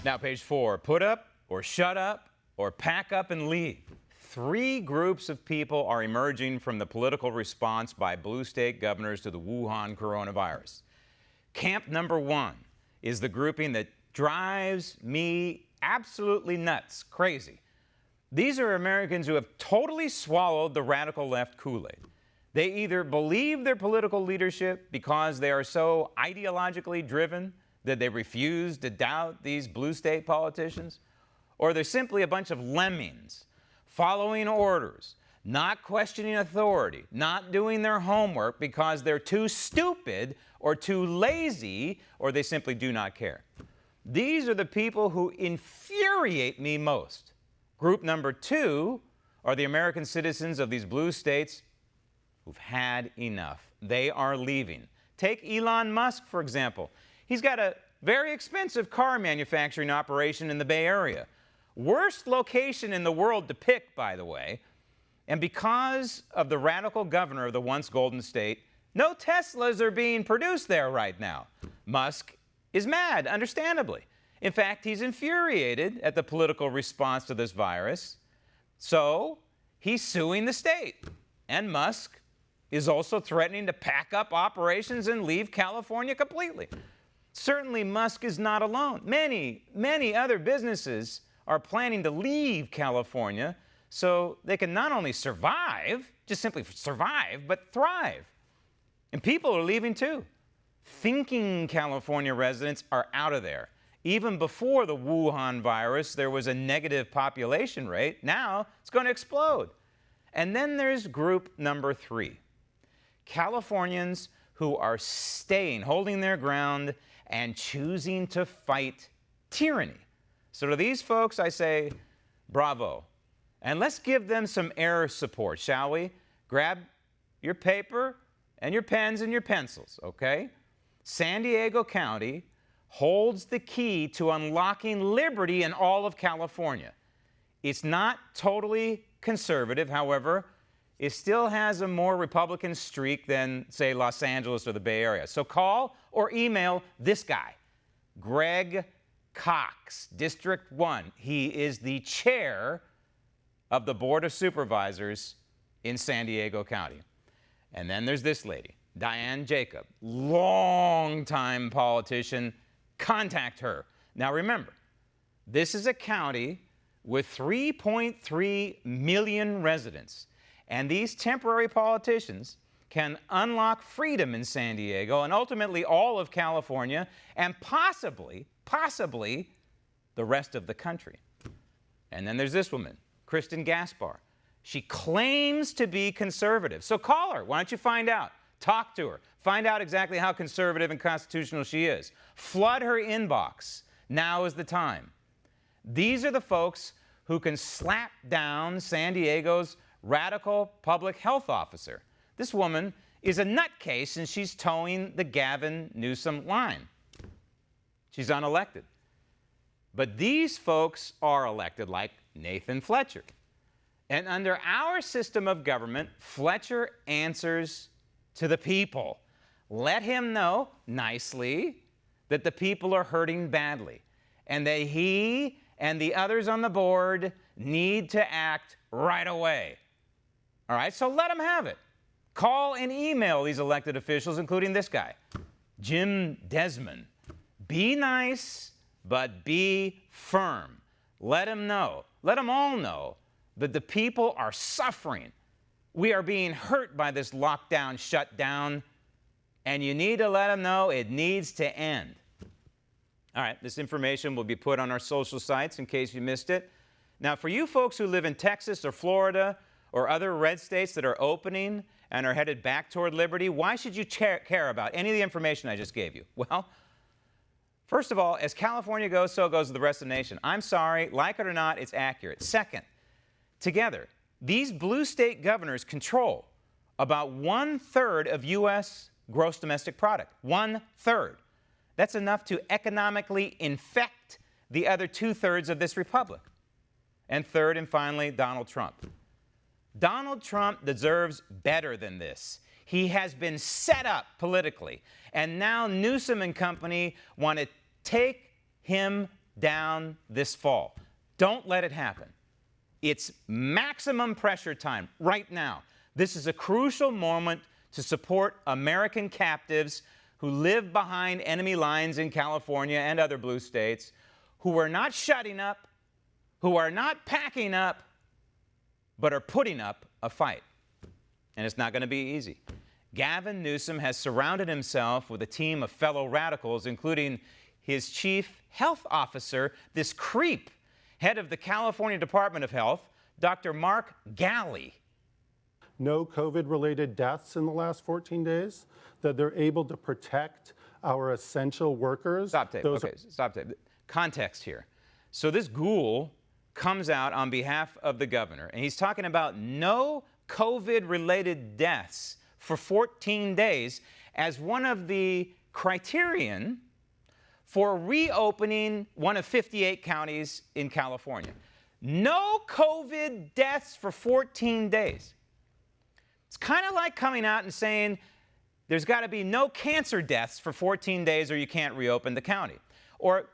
Now, page 4, put up or shut up or pack up and leave. 3 groups of people are emerging from the political response by blue state governors to the Wuhan coronavirus. Camp number 1 is the grouping that drives me absolutely nuts, crazy. These are Americans who have totally swallowed the radical left Kool-Aid. They either believe their political leadership because they are so ideologically driven that they refuse to doubt these blue state politicians, or they're simply a bunch of lemmings following orders, not questioning authority, not doing their homework because they're too stupid or too lazy, or they simply do not care. These are the people who infuriate me most. Group number 2 are the American citizens of these blue states who've had enough. They are leaving. Take Elon Musk, for example. He's got a very expensive car manufacturing operation in the Bay Area. Worst location in the world to pick, by the way. And because of the radical governor of the once Golden State, no Teslas are being produced there right now. Musk is mad, understandably. In fact, he's infuriated at the political response to this virus. So he's suing the state. And Musk is also threatening to pack up operations and leave California completely. Certainly, Musk is not alone. Many other businesses are planning to leave California so they can not only survive, just simply survive, but thrive. And people are leaving too. Thinking California residents are out of there. Even before the Wuhan virus, there was a negative population rate. Now it's going to explode. And then there's group number 3. Californians who are staying, holding their ground, and choosing to fight tyranny. So to these folks, I say, bravo. And let's give them some air support, shall we? Grab your paper and your pens and your pencils, okay? San Diego County holds the key to unlocking liberty in all of California. It's not totally conservative, however. It still has a more Republican streak than, say, Los Angeles or the Bay Area. So call or email this guy, Greg Cox, District 1. He is the chair of the Board of Supervisors in San Diego County. And then there's this lady, Diane Jacob, longtime politician. Contact her. Now remember, this is a county with 3.3 million residents. And these temporary politicians can unlock freedom in San Diego and ultimately all of California and possibly the rest of the country. And then there's this woman, Kristen Gaspar. She claims to be conservative. So call her. Why don't you find out? Talk to her. Find out exactly how conservative and constitutional she is. Flood her inbox. Now is the time. These are the folks who can slap down San Diego's radical public health officer. This woman is a nutcase and she's towing the Gavin Newsom line. She's unelected. But these folks are elected, like Nathan Fletcher. And under our system of government, Fletcher answers to the people. Let him know nicely that the people are hurting badly and that he and the others on the board need to act right away. All right, so let them have it. Call and email these elected officials, including this guy, Jim Desmond. Be nice, but be firm. Let them know, let them all know that the people are suffering. We are being hurt by this lockdown, shutdown, and you need to let them know it needs to end. All right, this information will be put on our social sites in case you missed it. Now, for you folks who live in Texas or Florida or other red states that are opening and are headed back toward liberty, why should you care about any of the information I just gave you? Well, first of all, as California goes, so goes the rest of the nation. I'm sorry, like it or not, it's accurate. Second, together, these blue state governors control about 1/3 of U.S. gross domestic product. 1/3. That's enough to economically infect the other 2/3 of this republic. And third and finally, Donald Trump. Donald Trump deserves better than this. He has been set up politically, and now Newsom and company want to take him down this fall. Don't let it happen. It's maximum pressure time right now. This is a crucial moment to support American captives who live behind enemy lines in California and other blue states, who are not shutting up, who are not packing up, but are putting up a fight. And it's not going to be easy. Gavin Newsom has surrounded himself with a team of fellow radicals, including his chief health officer, this creep, head of the California Department of Health, Dr. Mark Ghaly. No COVID-related deaths in the last 14 days, that they're able to protect our essential workers. Stop tape. Stop tape. Context here. So this ghoul comes out on behalf of the governor, and he's talking about no COVID-related deaths for 14 days as one of the criterion for reopening one of 58 counties in California. No COVID deaths for 14 days. It's kind of like coming out and saying there's got to be no cancer deaths for 14 days or you can't reopen the county. Or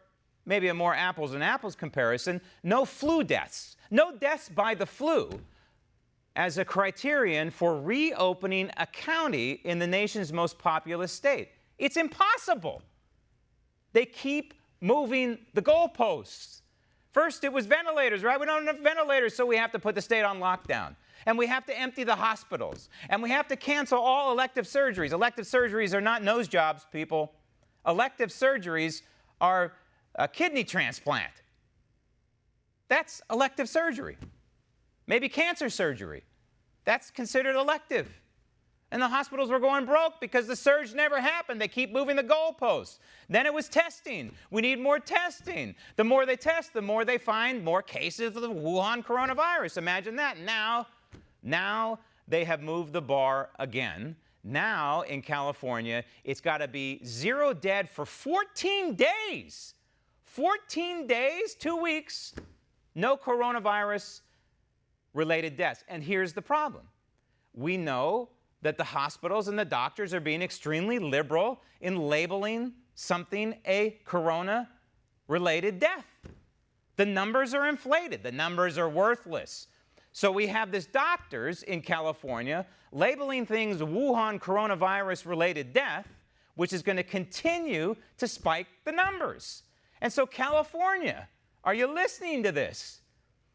maybe a more apples and apples comparison, no flu deaths. No deaths by the flu as a criterion for reopening a county in the nation's most populous state. It's impossible. They keep moving the goalposts. First, it was ventilators, right? We don't have enough ventilators, so we have to put the state on lockdown. And we have to empty the hospitals. And we have to cancel all elective surgeries. Elective surgeries are not nose jobs, people. Elective surgeries are a kidney transplant. That's elective surgery. Maybe cancer surgery. That's considered elective. And the hospitals were going broke because the surge never happened. They keep moving the goalposts. Then it was testing. We need more testing. The more they test, the more they find more cases of the Wuhan coronavirus. Imagine that. Now they have moved the bar again. Now in California, it's got to be 0 dead for 14 days. 14 days, 2 weeks, no coronavirus-related deaths. And here's the problem. We know that the hospitals and the doctors are being extremely liberal in labeling something a corona-related death. The numbers are inflated. The numbers are worthless. So we have these doctors in California labeling things Wuhan coronavirus-related death, which is going to continue to spike the numbers. And so California, are you listening to this?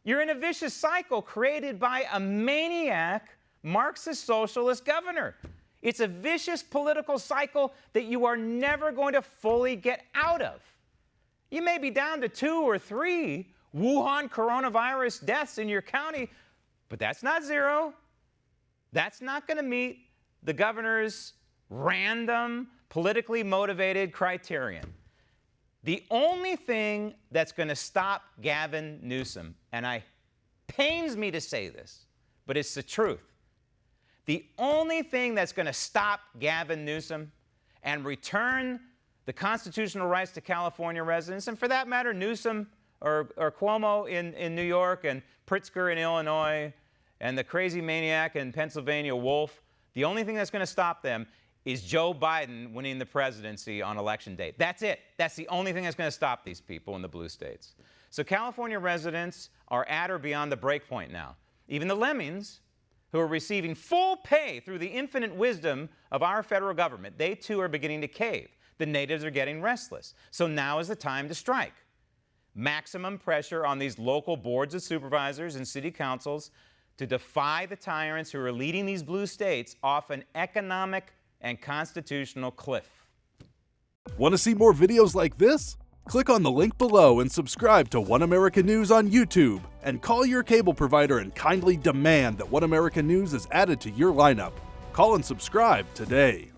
You're in a vicious cycle created by a maniac Marxist socialist governor. It's a vicious political cycle that you are never going to fully get out of. You may be down to 2 or 3 Wuhan coronavirus deaths in your county, but that's not 0. That's not going to meet the governor's random, politically motivated criterion. The only thing that's going to stop Gavin Newsom, and it pains me to say this, but it's the truth. The only thing that's going to stop Gavin Newsom and return the constitutional rights to California residents, and for that matter, Newsom or Cuomo in New York and Pritzker in Illinois and the crazy maniac in Pennsylvania, Wolf, the only thing that's going to stop them is Joe Biden winning the presidency on election day. That's it. That's the only thing that's going to stop these people in the blue states. So California residents are at or beyond the break point now. Even the lemmings, who are receiving full pay through the infinite wisdom of our federal government, they too are beginning to cave. The natives are getting restless. So now is the time to strike. Maximum pressure on these local boards of supervisors and city councils to defy the tyrants who are leading these blue states off an economic and constitutional cliff. Want to see more videos like this? Click on the link below and subscribe to One American News on YouTube. And call your cable provider and kindly demand that One American News is added to your lineup. Call and subscribe today.